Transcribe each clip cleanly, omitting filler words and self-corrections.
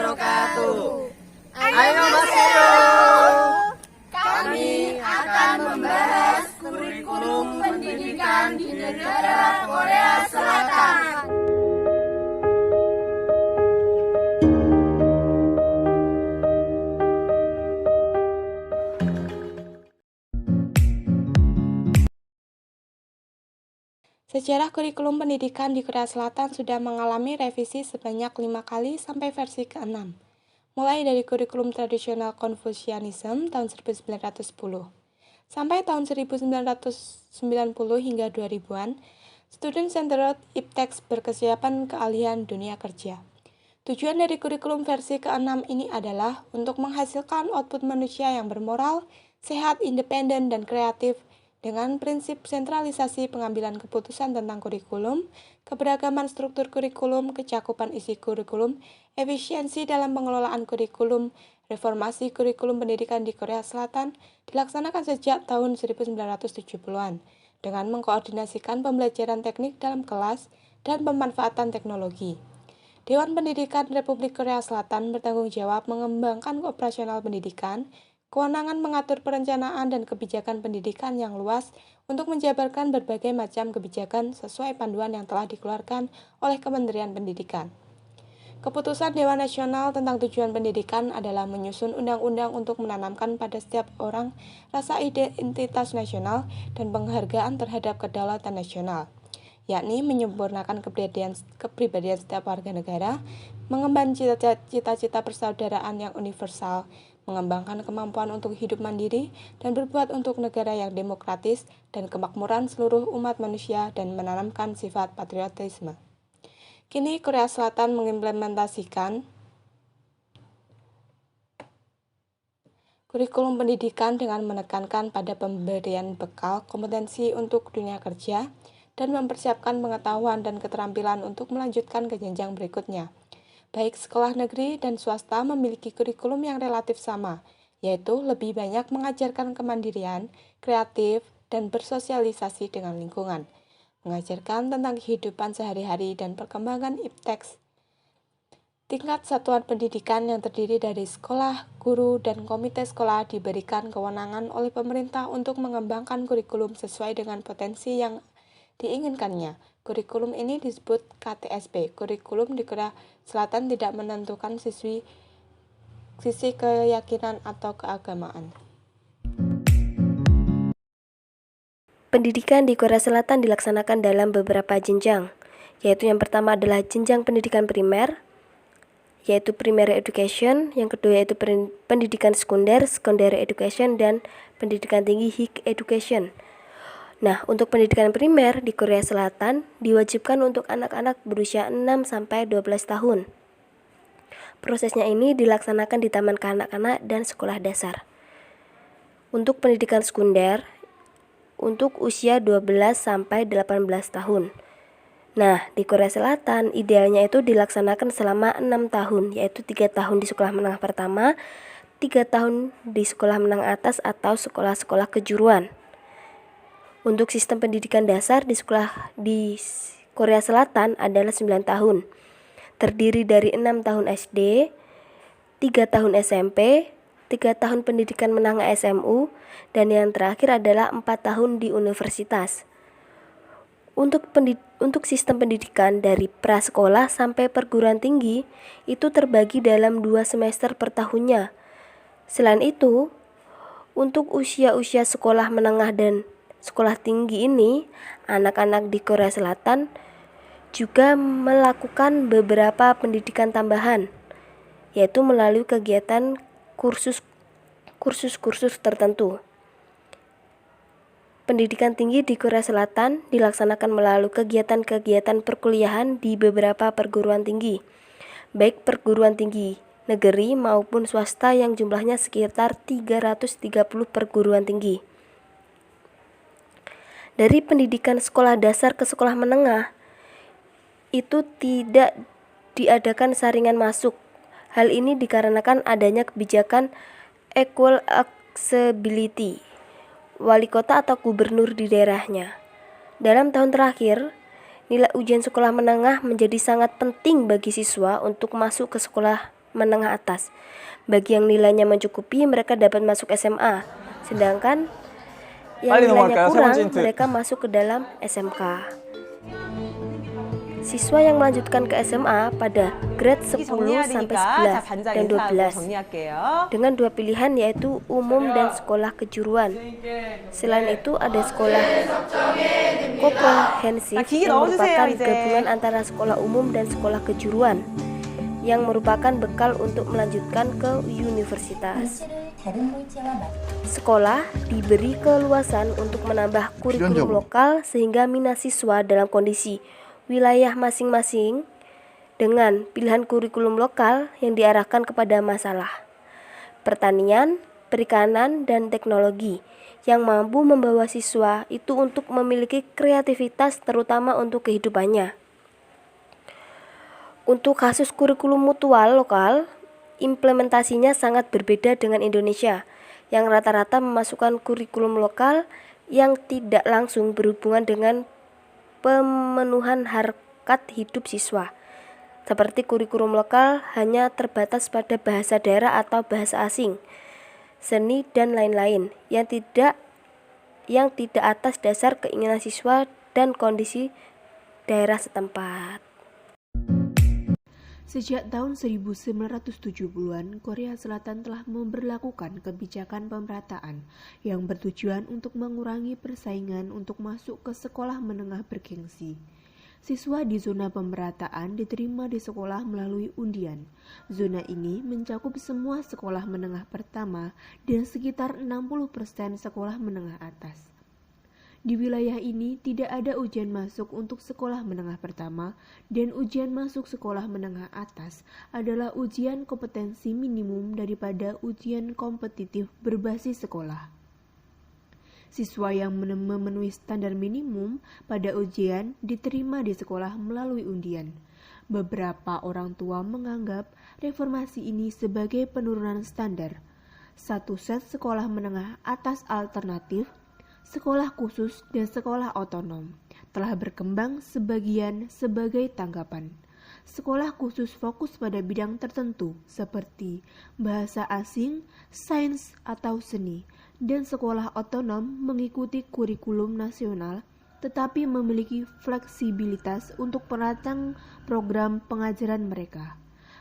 wabarakatuh. Ayo Maseo, kami akan membahas kurikulum pendidikan di negara Korea Selatan. Sejarah kurikulum pendidikan di Korea Selatan sudah mengalami revisi sebanyak 5 kali sampai versi ke-6, mulai dari kurikulum tradisional Confucianism tahun 1910, sampai tahun 1990 hingga 2000-an, student-centered ipteks berkesiapan keahlian dunia kerja. Tujuan dari kurikulum versi ke-6 ini adalah untuk menghasilkan output manusia yang bermoral, sehat, independen, dan kreatif, dengan prinsip sentralisasi pengambilan keputusan tentang kurikulum, keberagaman struktur kurikulum, kecakupan isi kurikulum, efisiensi dalam pengelolaan kurikulum. Reformasi kurikulum pendidikan di Korea Selatan dilaksanakan sejak tahun 1970-an dengan mengkoordinasikan pembelajaran teknik dalam kelas dan pemanfaatan teknologi. Dewan Pendidikan Republik Korea Selatan bertanggung jawab mengembangkan operasional pendidikan, kewenangan mengatur perencanaan dan kebijakan pendidikan yang luas untuk menjabarkan berbagai macam kebijakan sesuai panduan yang telah dikeluarkan oleh Kementerian Pendidikan. Keputusan Dewan Nasional tentang tujuan pendidikan adalah menyusun undang-undang untuk menanamkan pada setiap orang rasa identitas nasional dan penghargaan terhadap kedaulatan nasional, yakni menyempurnakan kepribadian setiap warga negara, mengemban cita-cita persaudaraan yang universal, mengembangkan kemampuan untuk hidup mandiri dan berbuat untuk negara yang demokratis dan kemakmuran seluruh umat manusia, dan menanamkan sifat patriotisme. Kini Korea Selatan mengimplementasikan kurikulum pendidikan dengan menekankan pada pemberian bekal kompetensi untuk dunia kerja dan mempersiapkan pengetahuan dan keterampilan untuk melanjutkan ke jenjang berikutnya. Baik sekolah negeri dan swasta memiliki kurikulum yang relatif sama, yaitu lebih banyak mengajarkan kemandirian, kreatif, dan bersosialisasi dengan lingkungan, mengajarkan tentang kehidupan sehari-hari dan perkembangan ipteks. Tingkat satuan pendidikan yang terdiri dari sekolah, guru, dan komite sekolah diberikan kewenangan oleh pemerintah untuk mengembangkan kurikulum sesuai dengan potensi yang diinginkannya. Kurikulum ini disebut KTSP. Kurikulum di Korea Selatan tidak menentukan sisi keyakinan atau keagamaan. Pendidikan di Korea Selatan dilaksanakan dalam beberapa jenjang, yaitu yang pertama adalah jenjang pendidikan primer, yaitu primary education, yang kedua yaitu pendidikan sekunder, secondary education, dan pendidikan tinggi higher education. Nah, untuk pendidikan primer di Korea Selatan diwajibkan untuk anak-anak berusia 6-12 tahun. Prosesnya ini dilaksanakan di taman kanak-kanak dan sekolah dasar. Untuk pendidikan sekunder, untuk usia 12-18 tahun. Nah, di Korea Selatan idealnya itu dilaksanakan selama 6 tahun, yaitu 3 tahun di sekolah menengah pertama, 3 tahun di sekolah menengah atas atau sekolah-sekolah kejuruan. Untuk sistem pendidikan dasar di sekolah di Korea Selatan adalah 9 tahun. Terdiri dari 6 tahun SD, 3 tahun SMP, 3 tahun pendidikan menengah SMU, dan yang terakhir adalah 4 tahun di universitas. Untuk sistem pendidikan dari prasekolah sampai perguruan tinggi itu terbagi dalam 2 semester per tahunnya. Selain itu, untuk usia-usia sekolah menengah dan sekolah tinggi ini, anak-anak di Korea Selatan juga melakukan beberapa pendidikan tambahan, yaitu melalui kegiatan kursus-kursus tertentu. Pendidikan tinggi di Korea Selatan dilaksanakan melalui kegiatan-kegiatan perkuliahan di beberapa perguruan tinggi, baik perguruan tinggi negeri maupun swasta yang jumlahnya sekitar 330 perguruan tinggi. Dari pendidikan sekolah dasar ke sekolah menengah, itu tidak diadakan saringan masuk. Hal ini dikarenakan adanya kebijakan equal accessibility wali kota atau gubernur di daerahnya. Dalam tahun terakhir, nilai ujian sekolah menengah menjadi sangat penting bagi siswa untuk masuk ke sekolah menengah atas. Bagi yang nilainya mencukupi, mereka dapat masuk SMA. Sedangkan yang nilainya kurang, mereka masuk ke dalam SMK. Siswa yang melanjutkan ke SMA pada grade 10 sampai 11 dan 12 dengan dua pilihan, yaitu umum dan sekolah kejuruan. Selain itu ada sekolah komprehensif yang merupakan gabungan antara sekolah umum dan sekolah kejuruan yang merupakan bekal untuk melanjutkan ke universitas. Sekolah diberi keleluasan untuk menambah kurikulum lokal sehingga minat siswa dalam kondisi wilayah masing-masing dengan pilihan kurikulum lokal yang diarahkan kepada masalah pertanian, perikanan, dan teknologi yang mampu membawa siswa itu untuk memiliki kreativitas terutama untuk kehidupannya. Untuk kasus kurikulum mutual lokal, implementasinya sangat berbeda dengan Indonesia yang rata-rata memasukkan kurikulum lokal yang tidak langsung berhubungan dengan pemenuhan harkat hidup siswa. Seperti kurikulum lokal hanya terbatas pada bahasa daerah atau bahasa asing, seni dan lain-lain yang tidak atas dasar keinginan siswa dan kondisi daerah setempat. Sejak tahun 1970-an, Korea Selatan telah memberlakukan kebijakan pemerataan yang bertujuan untuk mengurangi persaingan untuk masuk ke sekolah menengah bergengsi. Siswa di zona pemerataan diterima di sekolah melalui undian. Zona ini mencakup semua sekolah menengah pertama dan sekitar 60% sekolah menengah atas. Di wilayah ini tidak ada ujian masuk untuk sekolah menengah pertama, dan ujian masuk sekolah menengah atas adalah ujian kompetensi minimum daripada ujian kompetitif berbasis sekolah. Siswa yang memenuhi standar minimum pada ujian diterima di sekolah melalui undian. Beberapa orang tua menganggap reformasi ini sebagai penurunan standar. Satu set sekolah menengah atas alternatif, sekolah khusus, dan sekolah otonom telah berkembang sebagian sebagai tanggapan. Sekolah khusus fokus pada bidang tertentu seperti bahasa asing, sains, atau seni, dan sekolah otonom mengikuti kurikulum nasional tetapi memiliki fleksibilitas untuk merancang program pengajaran mereka.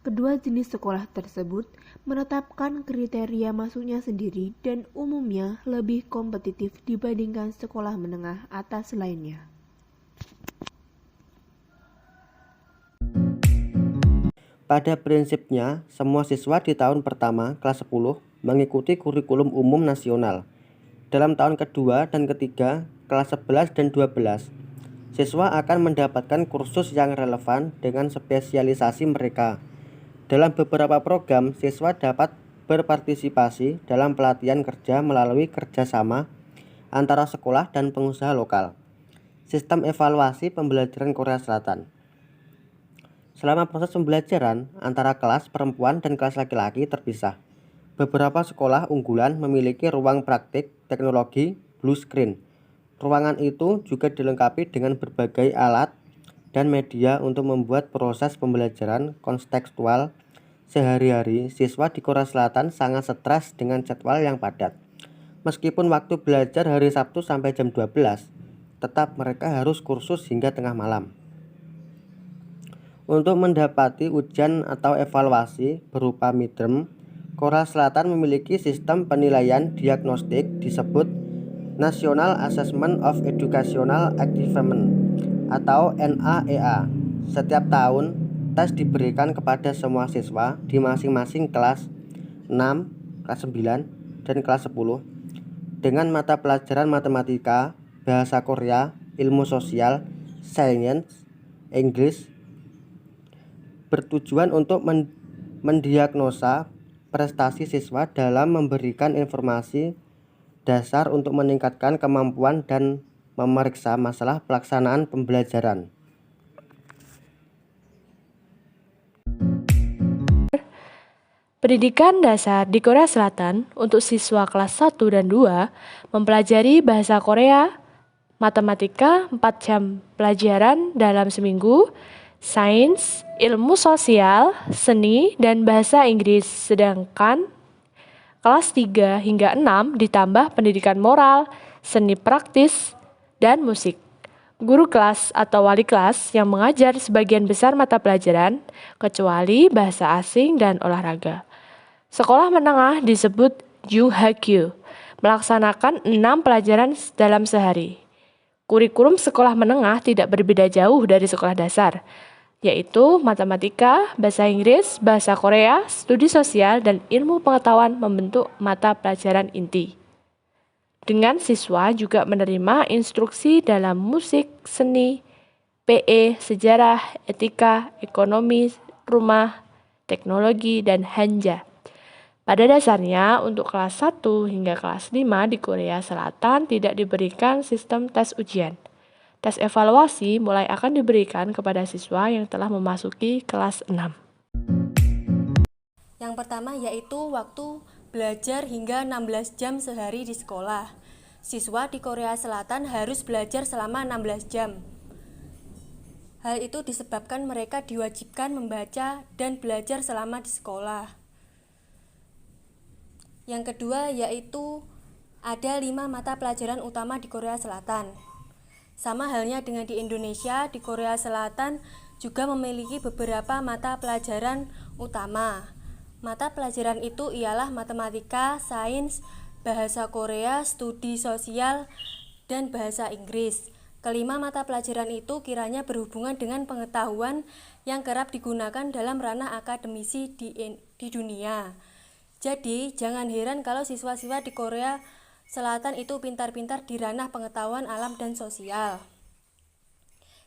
Kedua jenis sekolah tersebut menetapkan kriteria masuknya sendiri dan umumnya lebih kompetitif dibandingkan sekolah menengah atas lainnya. Pada prinsipnya, semua siswa di tahun pertama kelas 10 mengikuti kurikulum umum nasional. Dalam tahun kedua dan ketiga, kelas 11 dan 12, siswa akan mendapatkan kursus yang relevan dengan spesialisasi mereka. Dalam beberapa program, siswa dapat berpartisipasi dalam pelatihan kerja melalui kerjasama antara sekolah dan pengusaha lokal. Sistem evaluasi pembelajaran Korea Selatan. Selama proses pembelajaran, antara kelas perempuan dan kelas laki-laki terpisah. Beberapa sekolah unggulan memiliki ruang praktik teknologi blue screen. Ruangan itu juga dilengkapi dengan berbagai alat dan media untuk membuat proses pembelajaran kontekstual sehari-hari. Siswa di Korea Selatan sangat stres dengan jadwal yang padat. Meskipun waktu belajar hari Sabtu sampai jam 12, tetap mereka harus kursus hingga tengah malam. Untuk mendapati ujian atau evaluasi berupa midterm, Korea Selatan memiliki sistem penilaian diagnostik disebut National Assessment of Educational Achievement atau NAEA. Setiap tahun, tes diberikan kepada semua siswa di masing-masing kelas 6, kelas 9, dan kelas 10 dengan mata pelajaran matematika, bahasa Korea, ilmu sosial, sains, Inggris, bertujuan untuk mendiagnosa prestasi siswa dalam memberikan informasi dasar untuk meningkatkan kemampuan dan memeriksa masalah pelaksanaan pembelajaran. Pendidikan dasar di Korea Selatan untuk siswa kelas 1 dan 2 mempelajari bahasa Korea, matematika 4 jam pelajaran dalam seminggu, sains, ilmu sosial, seni, dan bahasa Inggris. Sedangkan kelas 3 hingga 6 ditambah pendidikan moral, seni praktis, dan musik. Guru kelas atau wali kelas yang mengajar sebagian besar mata pelajaran, kecuali bahasa asing dan olahraga. Sekolah menengah disebut Junghakyu, melaksanakan 6 pelajaran dalam sehari. Kurikulum sekolah menengah tidak berbeda jauh dari sekolah dasar, yaitu matematika, bahasa Inggris, bahasa Korea, studi sosial, dan ilmu pengetahuan membentuk mata pelajaran inti. Dengan siswa juga menerima instruksi dalam musik, seni, PE, sejarah, etika, ekonomi, rumah, teknologi, dan hanja. Pada dasarnya, untuk kelas 1 hingga kelas 5 di Korea Selatan tidak diberikan sistem tes ujian. Tes evaluasi mulai akan diberikan kepada siswa yang telah memasuki kelas 6. Yang pertama yaitu waktu belajar hingga 16 jam sehari di sekolah. Siswa di Korea Selatan harus belajar selama 16 jam. Hal itu disebabkan mereka diwajibkan membaca dan belajar selama di sekolah. Yang kedua yaitu ada 5 mata pelajaran utama di Korea Selatan. Sama halnya dengan di Indonesia, di Korea Selatan juga memiliki beberapa mata pelajaran utama. Mata pelajaran itu ialah matematika, sains, bahasa Korea, studi sosial, dan bahasa Inggris. Kelima mata pelajaran itu kiranya berhubungan dengan pengetahuan yang kerap digunakan dalam ranah akademisi di dunia. Jadi, jangan heran kalau siswa-siswa di Korea Selatan itu pintar-pintar di ranah pengetahuan alam dan sosial.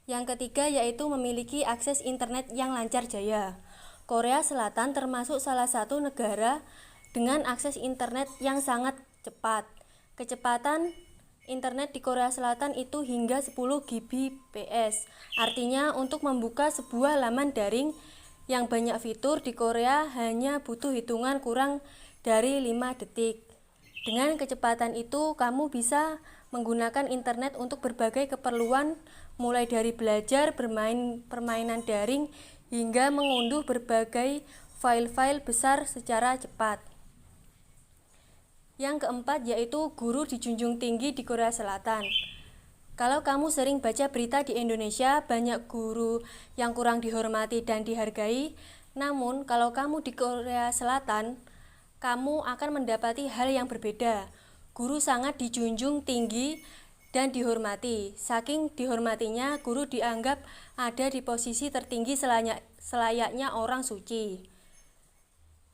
Yang ketiga yaitu memiliki akses internet yang lancar jaya. Korea Selatan termasuk salah satu negara dengan akses internet yang sangat cepat. Kecepatan internet di Korea Selatan itu hingga 10 Gbps. Artinya untuk membuka sebuah laman daring yang banyak fitur di Korea hanya butuh hitungan kurang dari 5 detik. Dengan kecepatan itu, kamu bisa menggunakan internet untuk berbagai keperluan, mulai dari belajar, bermain permainan daring, hingga mengunduh berbagai file-file besar secara cepat. Yang keempat yaitu guru dijunjung tinggi di Korea Selatan. Kalau kamu sering baca berita di Indonesia, banyak guru yang kurang dihormati dan dihargai. Namun, kalau kamu di Korea Selatan, kamu akan mendapati hal yang berbeda. Guru sangat dijunjung tinggi dan dihormati. Saking dihormatinya, guru dianggap ada di posisi tertinggi selayaknya orang suci.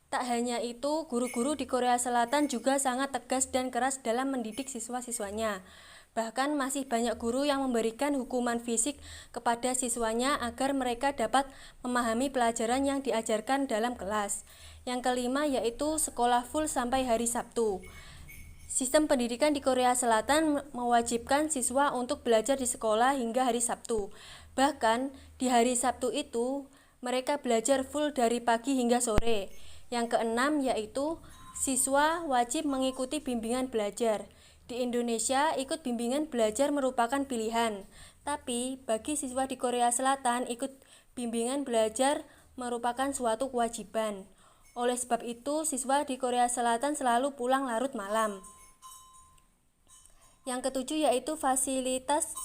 Tak hanya itu, guru-guru di Korea Selatan juga sangat tegas dan keras dalam mendidik siswa-siswanya. Bahkan masih banyak guru yang memberikan hukuman fisik kepada siswanya agar mereka dapat memahami pelajaran yang diajarkan dalam kelas. Yang kelima yaitu sekolah full sampai hari Sabtu. Sistem pendidikan di Korea Selatan mewajibkan siswa untuk belajar di sekolah hingga hari Sabtu. Bahkan di hari Sabtu itu mereka belajar full dari pagi hingga sore. Yang keenam yaitu siswa wajib mengikuti bimbingan belajar. Di Indonesia, ikut bimbingan belajar merupakan pilihan, tapi bagi siswa di Korea Selatan, ikut bimbingan belajar merupakan suatu kewajiban. Oleh sebab itu, siswa di Korea Selatan selalu pulang larut malam. Yang ketujuh yaitu fasilitas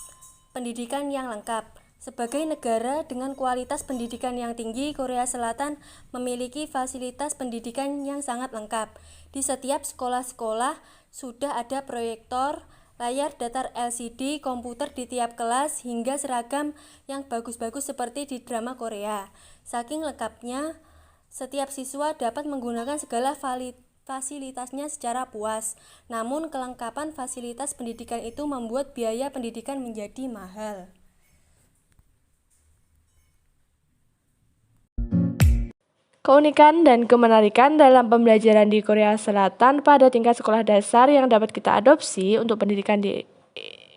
pendidikan yang lengkap. Sebagai negara dengan kualitas pendidikan yang tinggi, Korea Selatan memiliki fasilitas pendidikan yang sangat lengkap. Di setiap sekolah-sekolah sudah ada proyektor, layar datar LCD, komputer di tiap kelas, hingga seragam yang bagus-bagus seperti di drama Korea. Saking lengkapnya, setiap siswa dapat menggunakan segala fasilitasnya secara puas. Namun, kelengkapan fasilitas pendidikan itu membuat biaya pendidikan menjadi mahal. Keunikan dan kemenarikan dalam pembelajaran di Korea Selatan pada tingkat sekolah dasar yang dapat kita adopsi untuk pendidikan di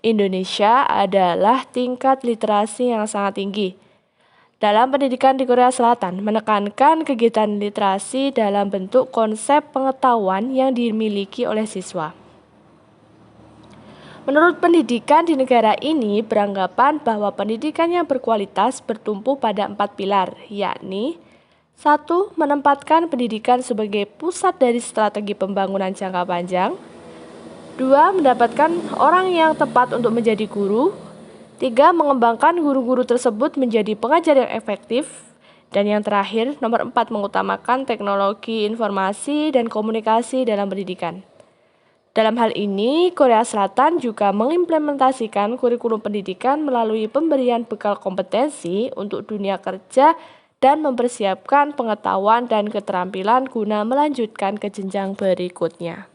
Indonesia adalah tingkat literasi yang sangat tinggi. Dalam pendidikan di Korea Selatan, menekankan kegiatan literasi dalam bentuk konsep pengetahuan yang dimiliki oleh siswa. Menurut pendidikan di negara ini beranggapan bahwa pendidikan yang berkualitas bertumpu pada 4 pilar, yakni 1. Menempatkan pendidikan sebagai pusat dari strategi pembangunan jangka panjang. 2. Mendapatkan orang yang tepat untuk menjadi guru. 3. Mengembangkan guru-guru tersebut menjadi pengajar yang efektif. Dan yang terakhir, nomor 4, mengutamakan teknologi informasi dan komunikasi dalam pendidikan. Dalam hal ini, Korea Selatan juga mengimplementasikan kurikulum pendidikan melalui pemberian bekal kompetensi untuk dunia kerja dan mempersiapkan pengetahuan dan keterampilan guna melanjutkan ke jenjang berikutnya.